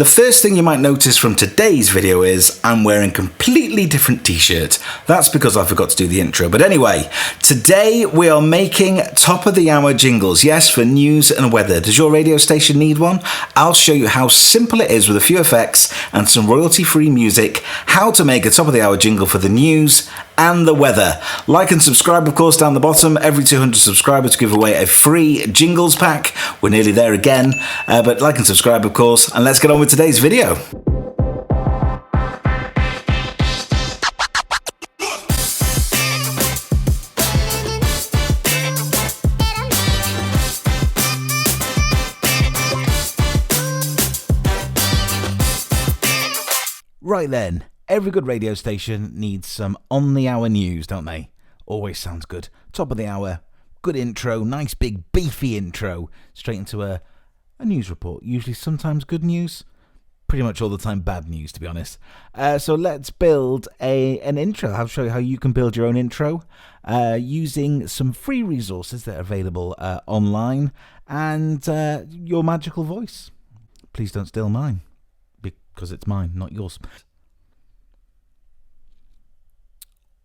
The first thing you might notice from today's video is I'm wearing a completely different t-shirt. That's because I forgot to do the intro. But anyway, today we are making top of the hour jingles. Yes, for news and weather. Does your radio station need one? I'll show you how simple it is with a few effects and some royalty-free music, how to make a top of the hour jingle for the news and the weather. Like and subscribe, of course, down the bottom. Every 200 subscribers give away a free Jingles pack. We're nearly there again, but like and subscribe, of course, and let's get on with today's video. Right then. Every good radio station needs some on-the-hour news, don't they? Always sounds good. Top of the hour, good intro, nice big beefy intro, straight into a news report. Usually sometimes good news, pretty much all the time bad news, to be honest. So let's build an intro. I'll show you how you can build your own intro using some free resources that are available online and your magical voice. Please don't steal mine, because it's mine, not yours.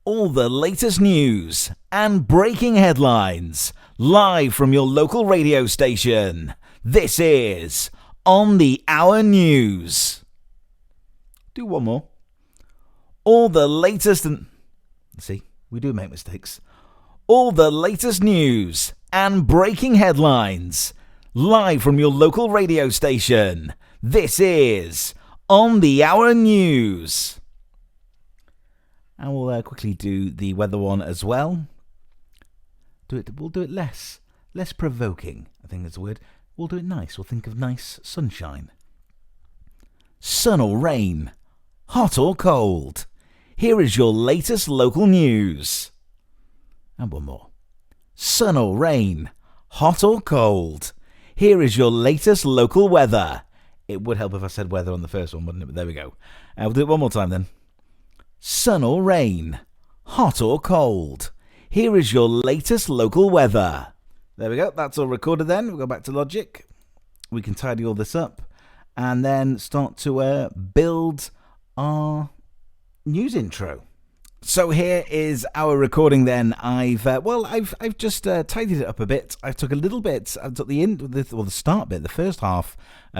All the latest news and breaking headlines, live from your local radio station. This is On the Hour News. Do one more. All the latest and... See, we do make mistakes. All the latest news and breaking headlines, live from your local radio station. This is On the Hour News. And we'll quickly do the weather one as well. We'll do it less provoking, I think that's the word. We'll do it nice. We'll think of nice sunshine. Sun or rain, hot or cold. Here is your latest local news. And one more. Sun or rain, hot or cold. Here is your latest local weather. It would help if I said weather on the first one, wouldn't it? But there we go. We'll do it one more time then. Sun or rain, hot or cold. Here is your latest local weather. There we go. That's all recorded then. We'll go back to Logic. We can tidy all this up and then start to build our news intro. So here is our recording then. I've just tidied it up a bit. I took a little bit. I took the start bit, the first half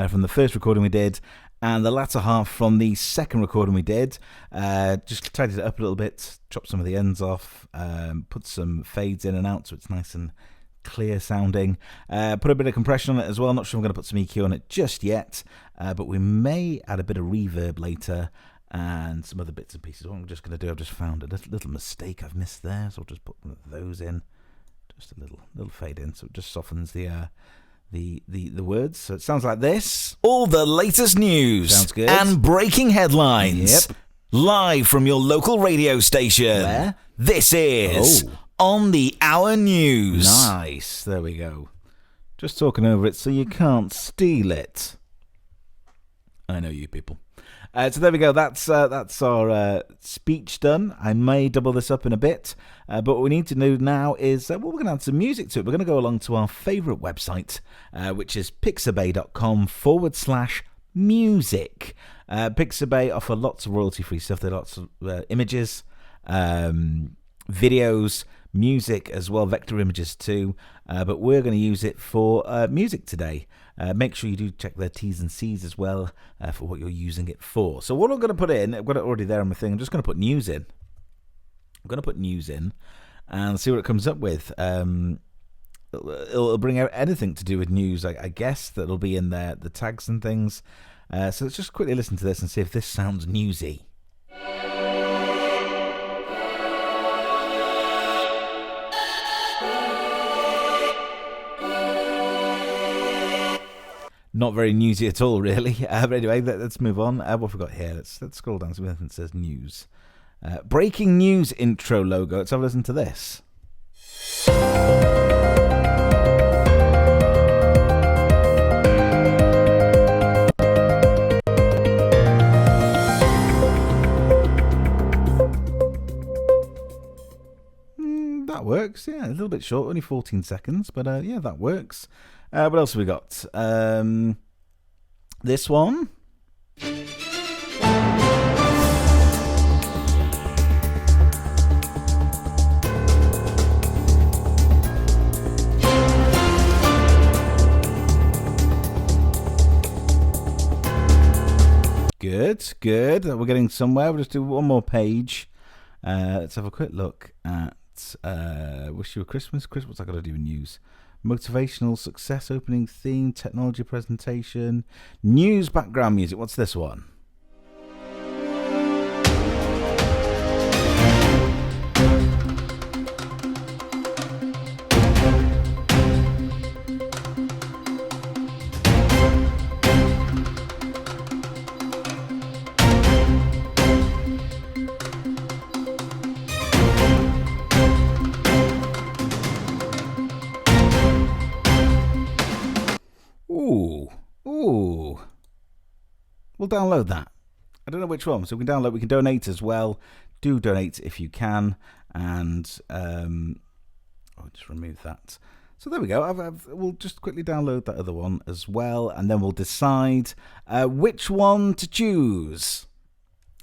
from the first recording we did, and the latter half from the second recording we did. Just tidied it up a little bit, chopped some of the ends off, put some fades in and out so it's nice and clear sounding. Put a bit of compression on it as well. Not sure I'm going to put some EQ on it just yet, but we may add a bit of reverb later and some other bits and pieces. What I'm just going to do, I've just found a little mistake I've missed there, so I'll just put one of those in. Just a little fade in, so it just softens the words. So it sounds like this. All the latest news sounds good. And breaking headlines. Yep. Live from your local radio station. Where? This is On the Hour News. Nice. There we go. Just talking over it so you can't steal it. I know you people. So there we go. That's our speech done. I may double this up in a bit, but what we need to do now is we're going to add some music to it. We're going to go along to our favourite website, which is pixabay.com/music. Pixabay offer lots of royalty-free stuff. There are lots of images, videos, music as well, vector images too. But we're going to use it for music today. Make sure you do check their T's and C's as well for what you're using it for. So what I'm going to put in, I've got it already there on my thing. I'm just going to put news in. I'm going to put news in and see what it comes up with. It'll bring out anything to do with news, I guess, that'll be in there, the tags and things. So let's just quickly listen to this and see if this sounds newsy. Not very newsy at all, really. But anyway, let's move on. What have we got here? Let's scroll down to anything that says news. Breaking news intro logo. Let's have a listen to this. That works. Yeah, a little bit short, only 14 seconds, but that works. What else have we got? This one. Good, good. We're getting somewhere. We'll just do one more page. Let's have a quick look at Wish You a Christmas. What's I got to do in news? Motivational success opening theme, technology presentation, news background music. What's this one? Ooh. We'll download that. I don't know which one. So we can donate as well. Do donate if you can. And I'll just remove that. So there we go. We'll just quickly download that other one as well. And then we'll decide which one to choose.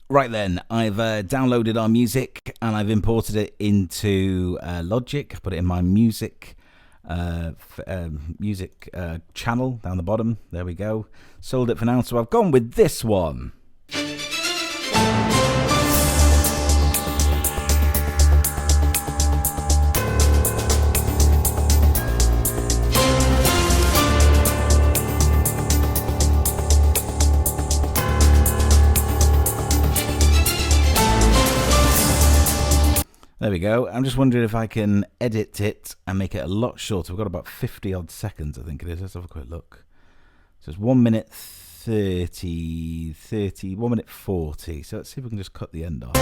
Right then, I've downloaded our music and I've imported it into Logic. Put it in my music channel down the bottom. There we go. Sold it for now. So I've gone with this one. There we go. I'm just wondering if I can edit it and make it a lot shorter. We've got about 50 odd seconds, I think it is. Let's have a quick look. So it's 1 minute 30, 1 minute 40. So let's see if we can just cut the end off.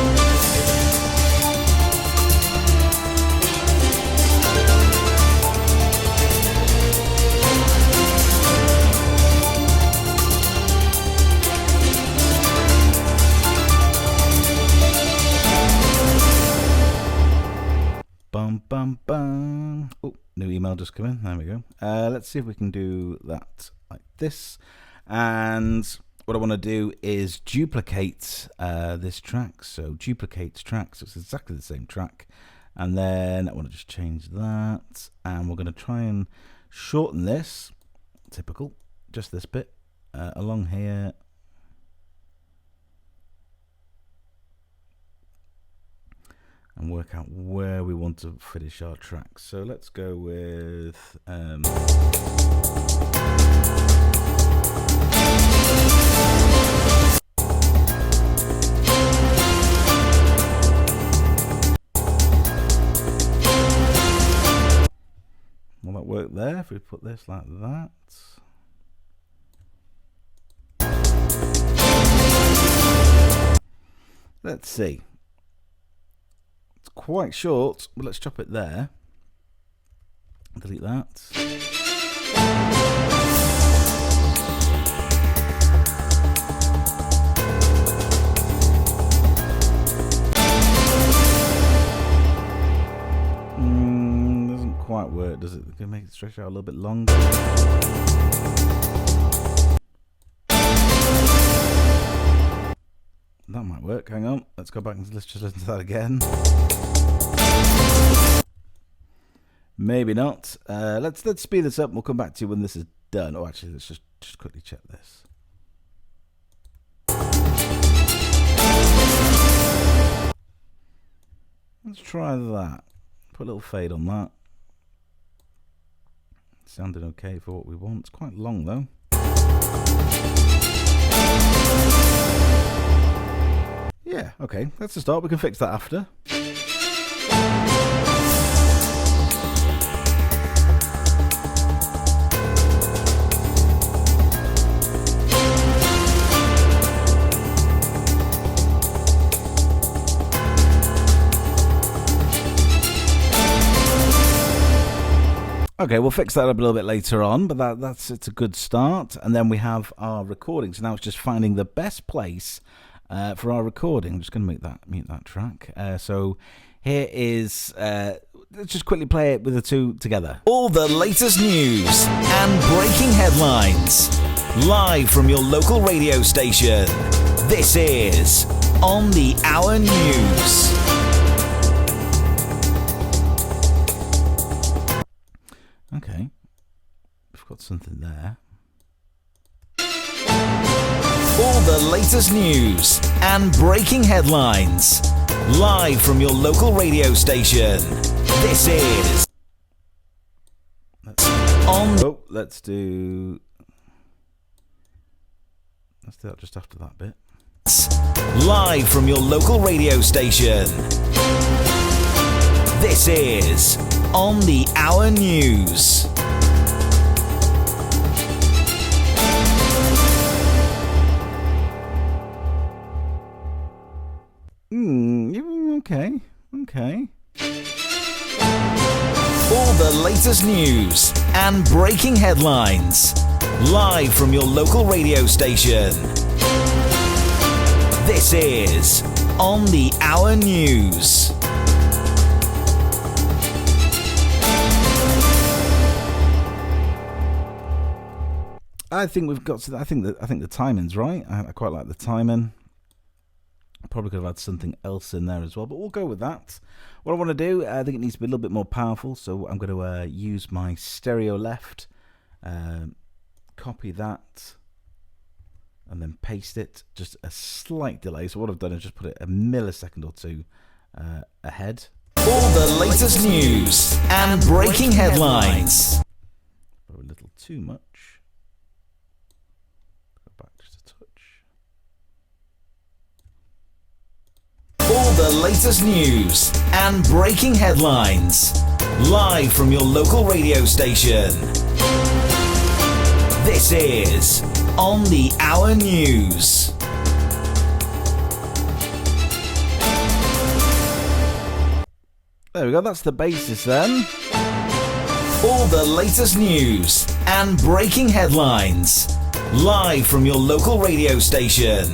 Bum, bum, bum. Oh, new email just come in. There we go. Let's see if we can do that like this. And what I want to do is duplicate this track. So duplicate track. So it's exactly the same track. And then I want to just change that. And we're going to try and shorten this. Typical. Just this bit along here. And work out where we want to finish our track. So let's go with will that work there if we put this like that? Let's see. Quite short, but let's chop it there. Delete that. Doesn't quite work, does it? Can make it stretch out a little bit longer. That might work. Hang on. Let's go back and let's just listen to that again. Maybe not. Let's speed this up and we'll come back to you when this is done. Oh, actually, let's just quickly check this. Let's try that. Put a little fade on that. Sounded okay for what we want. It's quite long though. Yeah, okay, that's the start. We can fix that after. Okay, we'll fix that up a little bit later on, but it's a good start. And then we have our recording. So now it's just finding the best place for our recording. I'm just going to mute that track. So here is, let's just quickly play it with the two together. All the latest news and breaking headlines, live from your local radio station. This is On the Hour News. Okay, we've got something there. All the latest news and breaking headlines, live from your local radio station. This is let's do that just after that bit. Live from your local radio station. This is On the Hour News. Okay. All the latest news and breaking headlines, live from your local radio station. This is On the Hour News. I think we've got to. I think the timing's right. I quite like the timing. Probably could have had something else in there as well, but we'll go with that. What I want to do, I think it needs to be a little bit more powerful, so I'm going to use my stereo left, copy that, and then paste it. Just a slight delay. So what I've done is just put it a millisecond or two ahead. All the latest news and breaking headlines. A little too much. All the latest news and breaking headlines, live from your local radio station. This is On the Hour News. There we go, that's the basis then. All the latest news and breaking headlines, live from your local radio station.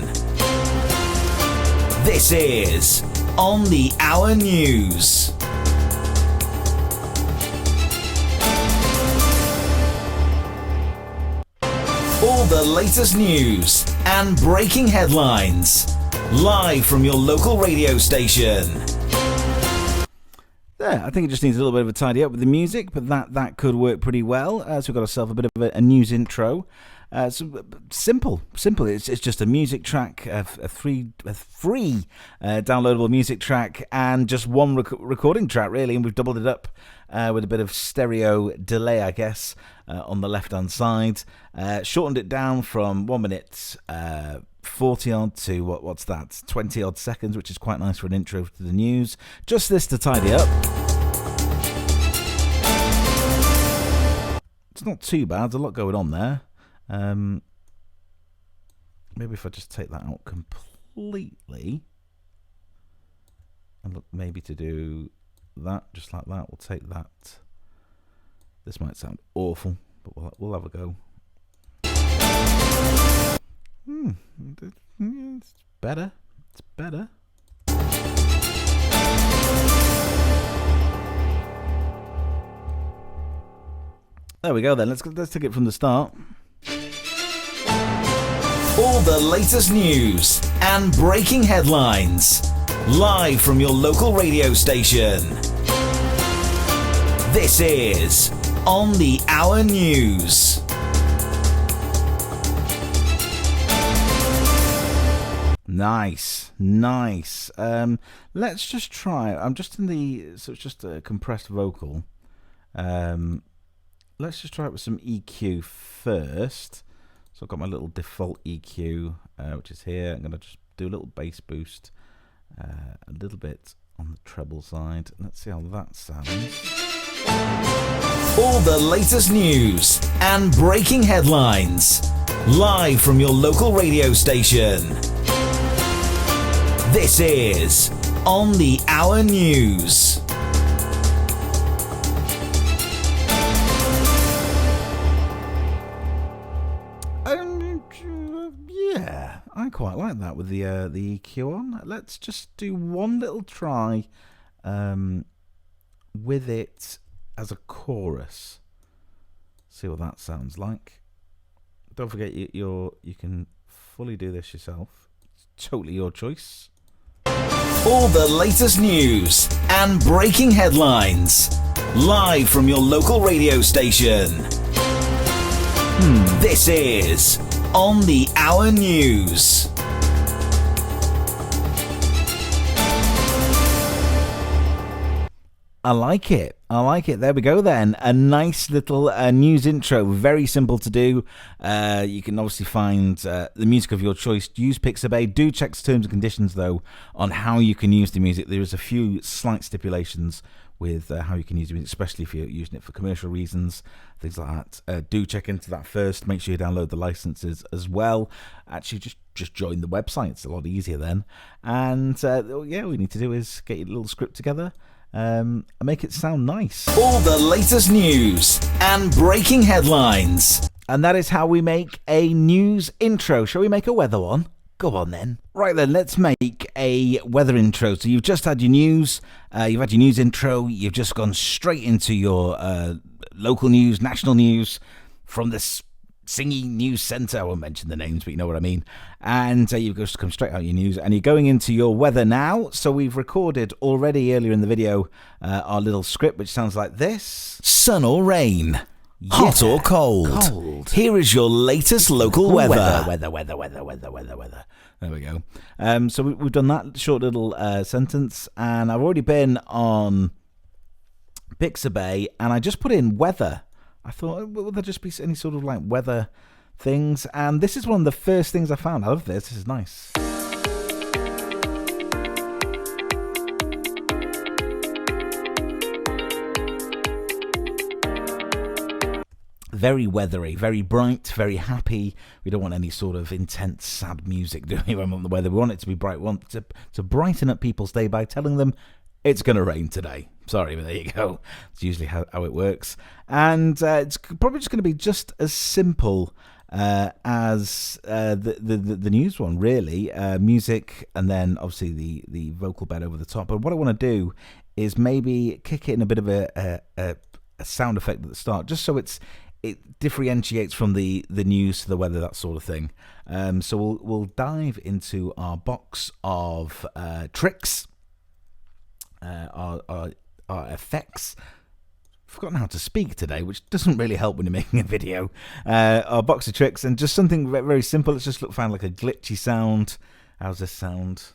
This is On the Hour News. All the latest news and breaking headlines, live from your local radio station. There, I think it just needs a little bit of a tidy up with the music, but that could work pretty well. So we've got ourselves a bit of a news intro. So simple. It's just a music track, a free downloadable music track, and just one recording track really, and we've doubled it up with a bit of stereo delay, I guess, on the left hand side. Shortened it down from 1 minute 40 odd to what's that? 20 odd seconds, which is quite nice for an intro to the news. Just this to tidy up. It's not too bad. There's a lot going on there. Maybe if I just take that out completely and look maybe to do that just like that. We'll take that. This might sound awful, but we'll have a go. It's better. There we go then. Let's take it from the start. All the latest news and breaking headlines, live from your local radio station. This is On the Hour News. Nice. Let's just try. I'm just in so it's just a compressed vocal. Let's just try it with some EQ first. So I've got my little default EQ, which is here. I'm going to just do a little bass boost, a little bit on the treble side. Let's see how that sounds. All the latest news and breaking headlines, live from your local radio station. This is On the Hour News. Yeah, I quite like that with the EQ on. Let's just do one little try with it as a chorus. See what that sounds like. Don't forget you can fully do this yourself. It's totally your choice. All the latest news and breaking headlines, live from your local radio station. This is on the Hour News. I like it. There we go then. A nice little news intro. Very simple to do. You can obviously find the music of your choice. Use Pixabay. Do check the terms and conditions, though, on how you can use the music. There is a few slight stipulations with how you can use the music, especially if you're using it for commercial reasons, things like that. Do check into that first. Make sure you download the licenses as well. Actually, just join the website. It's a lot easier then. And all we need to do is get your little script together. And make it sound nice. All the latest news and breaking headlines. And that is how we make a news intro. Shall we make a weather one? Go on then. Right then, let's make a weather intro. So you've just had your news, you've had your news intro, you've just gone straight into your local news, national news from this singing news centre. I won't mention the names, but you know what I mean. And you've just come straight out your news and you're going into your weather now. So we've recorded already earlier in the video our little script, which sounds like this. Sun or rain, hot or cold. Here is your latest local weather. Weather. There we go. So we've done that short little sentence, and I've already been on Pixabay and I just put in weather. I thought, will there just be any sort of like weather things? And this is one of the first things I found. I love this. This is nice. Very weathery, very bright, very happy. We don't want any sort of intense, sad music doing when we're on the weather. We want it to be bright. We want to brighten up people's day by telling them it's going to rain today. Sorry, but there you go. It's usually how it works. And it's probably just going to be just as simple as the news one, really. Music, and then obviously the vocal bed over the top. But what I want to do is maybe kick it in a bit of a sound effect at the start, just so it differentiates from the news to the weather, that sort of thing. So we'll dive into our box of tricks, our effects. I've forgotten how to speak today, which doesn't really help when you're making a video. Our box of tricks, and just something very, very simple. Let's just find like a glitchy sound. How's this sound?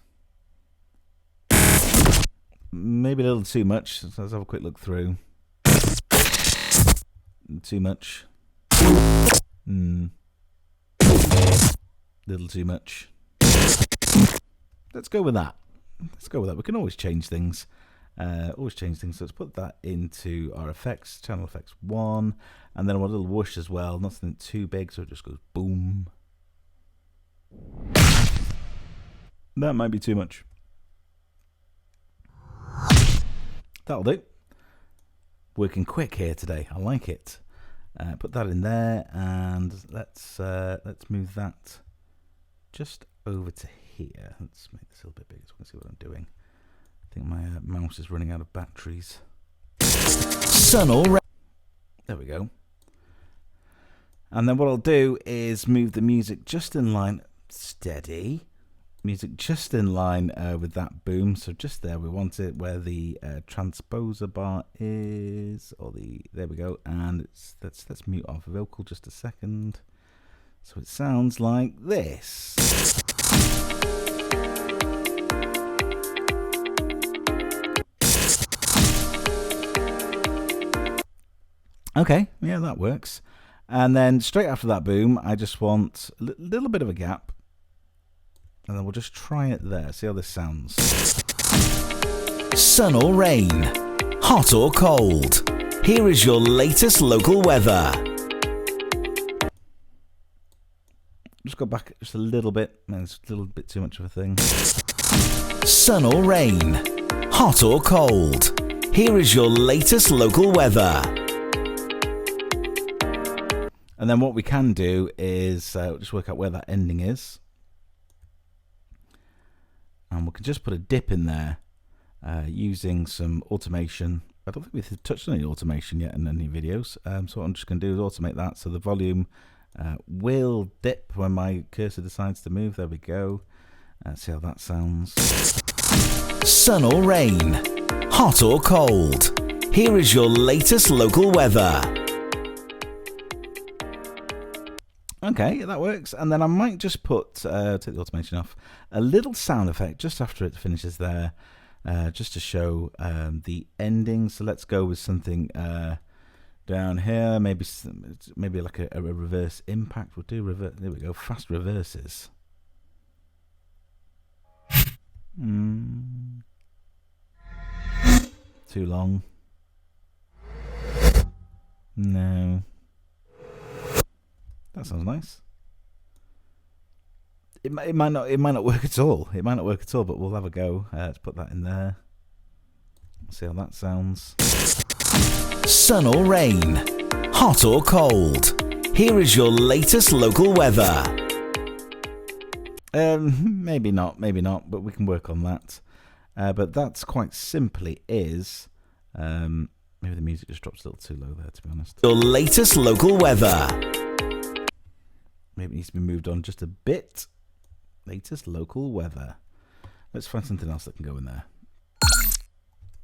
Maybe a little too much. Let's have a quick look through. Too much. Little too much. Let's go with that. We can always change things. So let's put that into our effects, channel effects 1, and then I want a little whoosh as well. Nothing too big, so it just goes boom. That might be too much. That'll do. Working quick here today. I like it. Put that in there, and let's move that just over to here. Let's make this a little bit bigger so we can see what I'm doing. I think my mouse is running out of batteries. Sun or rain. There we go. And then what I'll do is move the music just in line. Steady. Music just in line with that boom. So just there, we want it where the transposer bar is, there we go. And let's mute off vocal just a second. So it sounds like this. Okay, yeah, that works. And then straight after that boom, I just want a little bit of a gap. And then we'll just try it there. See how this sounds. Sun or rain, hot or cold. Here is your latest local weather. Just go back just a little bit. Man, it's a little bit too much of a thing. Sun or rain, hot or cold. Here is your latest local weather. And then what we can do is just work out where that ending is. And we can just put a dip in there using some automation. I don't think we've touched on any automation yet in any videos. So what I'm just going to do is automate that. So the volume will dip when my cursor decides to move. There we go. Let's see how that sounds. Sun or rain, hot or cold. Here is your latest local weather. Okay, that works. And then I might just put, take the automation off, a little sound effect just after it finishes there, just to show the ending. So let's go with something down here, maybe like a reverse impact. We'll do reverse. There we go, fast reverses. Too long. No. That sounds nice. It might not work at all. It might not work at all, but we'll have a go. Let's put that in there. See how that sounds. Sun or rain, hot or cold. Here is your latest local weather. Maybe not, but we can work on that. But that's quite simply is. Maybe the music just drops a little too low there, to be honest. Your latest local weather. Maybe it needs to be moved on just a bit. Latest local weather. Let's find something else that can go in there.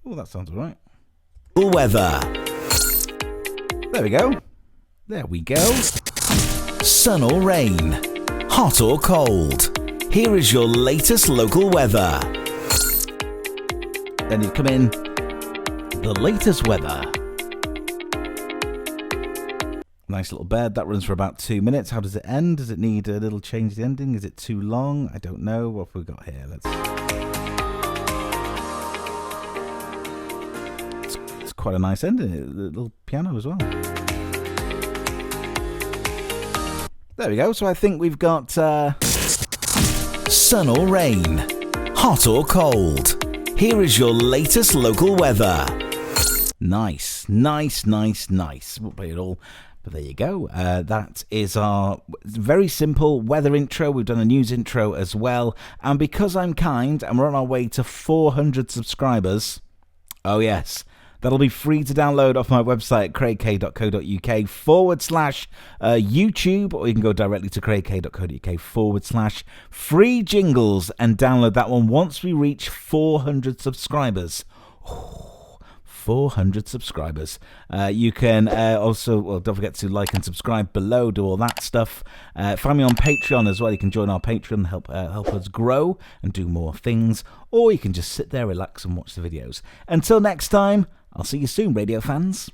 Oh, that sounds all right. Weather. There we go. There we go. Sun or rain, hot or cold. Here is your latest local weather. Then you come in. The latest weather. Nice little bed. That runs for about 2 minutes. How does it end? Does it need a little change to the ending? Is it too long? I don't know. What have we got here? It's quite a nice ending. The little piano as well. There we go. So I think we've got sun or rain, hot or cold. Here is your latest local weather. Nice. Won't play it all. But there you go. That is our very simple weather intro. We've done a news intro as well. And because I'm kind and we're on our way to 400 subscribers, oh yes, that'll be free to download off my website, craigk.co.uk/YouTube, or you can go directly to craigk.co.uk/free jingles and download that one once we reach 400 subscribers. 400 subscribers. You can also, well, don't forget to like and subscribe below, do all that stuff. Find me on Patreon as well. You can join our Patreon, help us grow and do more things, or you can just sit there, relax and watch the videos. Until next time, I'll see you soon, radio fans.